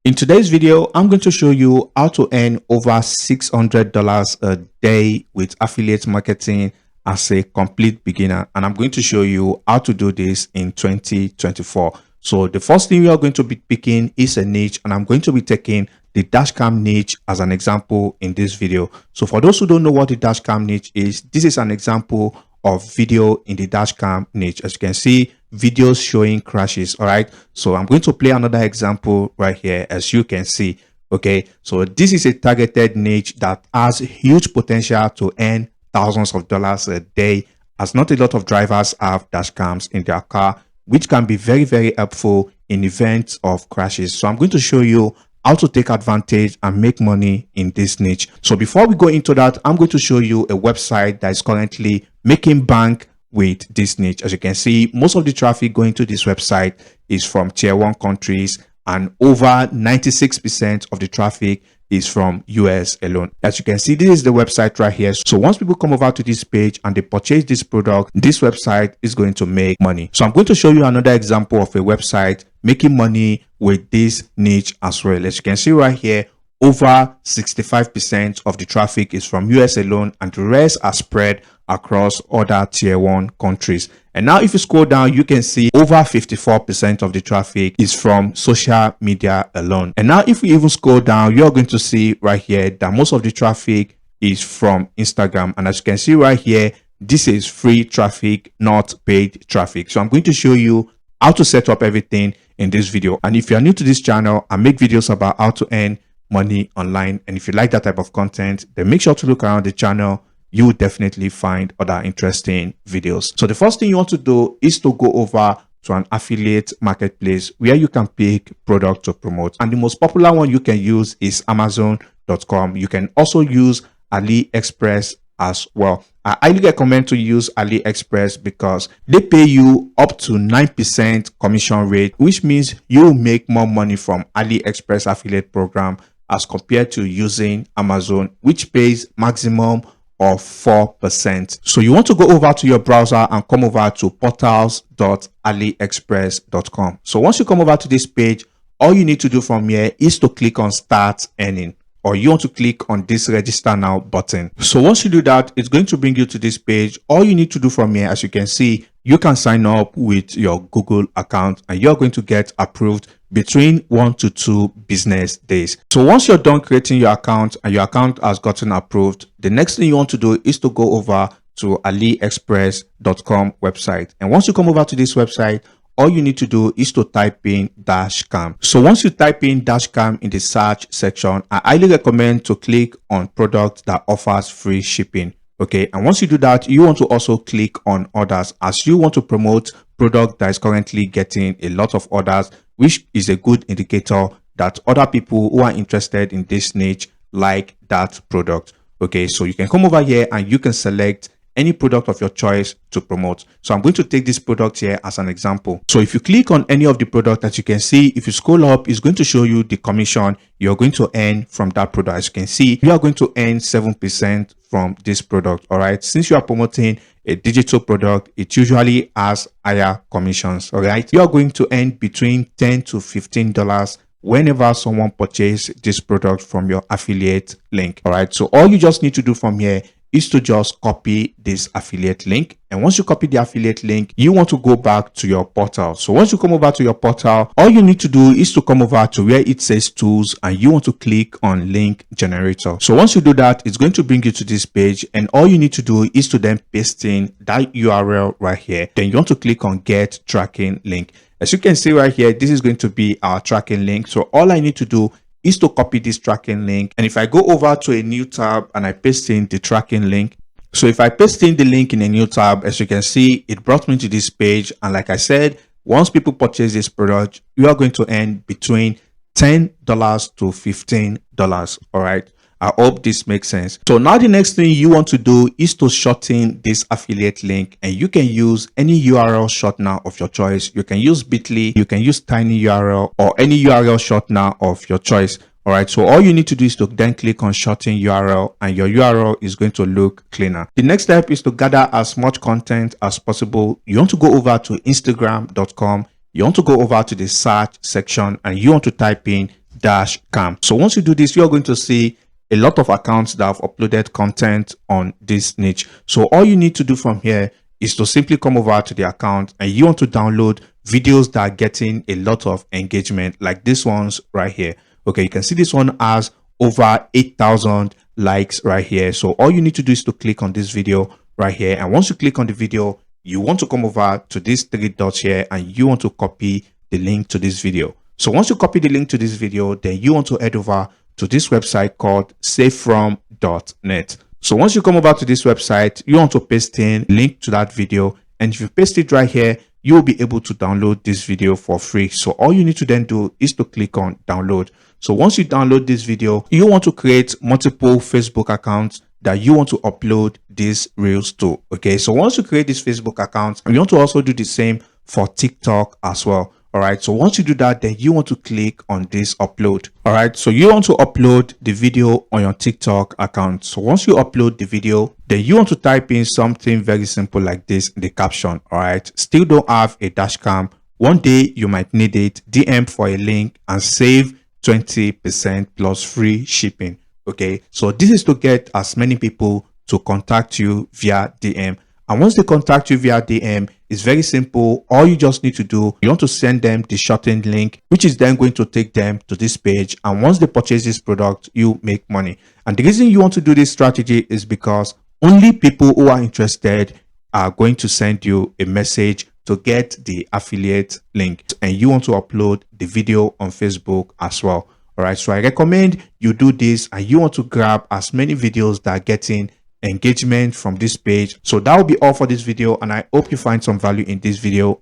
In today's video, I'm going to show you how to earn over $600 a day with affiliate marketing as a complete beginner. And I'm going to show you how to do this in 2024. So the first thing we are going to be picking is a niche, and I'm going to be taking the dashcam niche as an example in this video. So for those who don't know what the dashcam niche is, this is an example of video in the dashcam niche. As you can see, videos showing crashes. All right, so I'm going to play another example right here. As you can see, okay, so this is a targeted niche that has huge potential to earn thousands of dollars a day, as not a lot of drivers have dashcams in their car, which can be very helpful in events of crashes. So I'm going to show you how to take advantage and make money in this niche. So before we go into that, I'm going to show you a website that is currently making bank with this niche. As you can see, most of the traffic going to this website is from tier 1 countries, and over 96% of the traffic is from US alone. As you can see, this is the website right here. So once people come over to this page and they purchase this product, this website is going to make money. So I'm going to show you another example of a website making money with this niche as well. As you can see right here, over 65% of the traffic is from US alone, and the rest are spread across other tier 1 countries. And now if you scroll down, you can see over 54% of the traffic is from social media alone. And now if we even scroll down, you're going to see right here that most of the traffic is from Instagram. And as you can see right here, this is free traffic, not paid traffic. So I'm going to show you how to set up everything in this video. And if you're new to this channel, I make videos about how to earn money online. And if you like that type of content, then make sure to look around the channel. You will definitely find other interesting videos. So the first thing you want to do is to go over to an affiliate marketplace where you can pick product to promote. And the most popular one you can use is Amazon.com. You can also use AliExpress as well. I highly recommend to use AliExpress because they pay you up to 9% commission rate, which means you will make more money from AliExpress affiliate program as compared to using Amazon, which pays maximum of 4%. So you want to go over to your browser and come over to portals.aliexpress.com. So once you come over to this page, all you need to do from here is to click on start earning, or you want to click on this register now button. So once you do that, it's going to bring you to this page. All you need to do from here, as you can see, you can sign up with your Google account and you're going to get approved between 1 to 2 business days. So once you're done creating your account and your account has gotten approved, the next thing you want to do is to go over to aliexpress.com website. And once you come over to this website, all you need to do is to type in dashcam. So once you type in dashcam in the search section, I highly recommend to click on product that offers free shipping. Okay, and once you do that, you want to also click on orders, as you want to promote product that is currently getting a lot of orders, which is a good indicator that other people who are interested in this niche like that product. Okay, so you can come over here and you can select any product of your choice to promote. So I'm going to take this product here as an example. So if you click on any of the product that you can see, if you scroll up, it's going to show you the commission you're going to earn from that product. As you can see, you are going to earn 7% from this product. All right, since you are promoting a digital product, it usually has higher commissions. All right, you are going to earn between $10 to $15 whenever someone purchases this product from your affiliate link. All right, so all you just need to do from here is to just copy this affiliate link. And once you copy the affiliate link, you want to go back to your portal. So once you come over to your portal, all you need to do is to come over to where it says tools and you want to click on link generator. So once you do that, it's going to bring you to this page, and all you need to do is to then paste in that URL right here. Then you want to click on get tracking link. As you can see right here, this is going to be our tracking link. So all I need to do is to copy this tracking link. And if I go over to a new tab and I paste in the tracking link, so if I paste in the link in a new tab, as you can see, it brought me to this page. And like I said, once people purchase this product, you are going to earn between $10 to $15. All right, I hope this makes sense. So now the next thing you want to do is to shorten this affiliate link, and you can use any URL shortener of your choice. You can use Bitly, you can use TinyURL, or any URL shortener of your choice. All right, so all you need to do is to then click on shorten URL, and your URL is going to look cleaner. The next step is to gather as much content as possible. You want to go over to Instagram.com. You want to go over to the search section and you want to type in DashCam. So once you do this, you're going to see a lot of accounts that have uploaded content on this niche. So all you need to do from here is to simply come over to the account and you want to download videos that are getting a lot of engagement, like this ones right here. Okay, you can see this one has over 8,000 likes right here. So all you need to do is to click on this video right here, and once you click on the video, you want to come over to these three dots here and you want to copy the link to this video. So once you copy the link to this video, then you want to head over to this website called savefrom.net. So once you come over to this website, you want to paste in link to that video, and if you paste it right here, you will be able to download this video for free. So all you need to then do is to click on download. So once you download this video, you want to create multiple Facebook accounts that you want to upload these reels to. Okay, so once you create this Facebook account, you want to also do the same for TikTok as well. All right, so once you do that, then you want to click on this upload. All right, so you want to upload the video on your TikTok account. So once you upload the video, then you want to type in something very simple like this in the caption. All right, still don't have a dash cam. One day you might need it. DM for a link and save 20% plus free shipping. Okay, so this is to get as many people to contact you via DM. And once they contact you via DM, it's very simple. All you just need to do, you want to send them the shortened link, which is then going to take them to this page. And once they purchase this product, you make money. And the reason you want to do this strategy is because only people who are interested are going to send you a message to get the affiliate link. And you want to upload the video on Facebook as well. All right, so I recommend you do this and you want to grab as many videos that are getting engagement from this page. So that will be all for this video, and I hope you find some value in this video.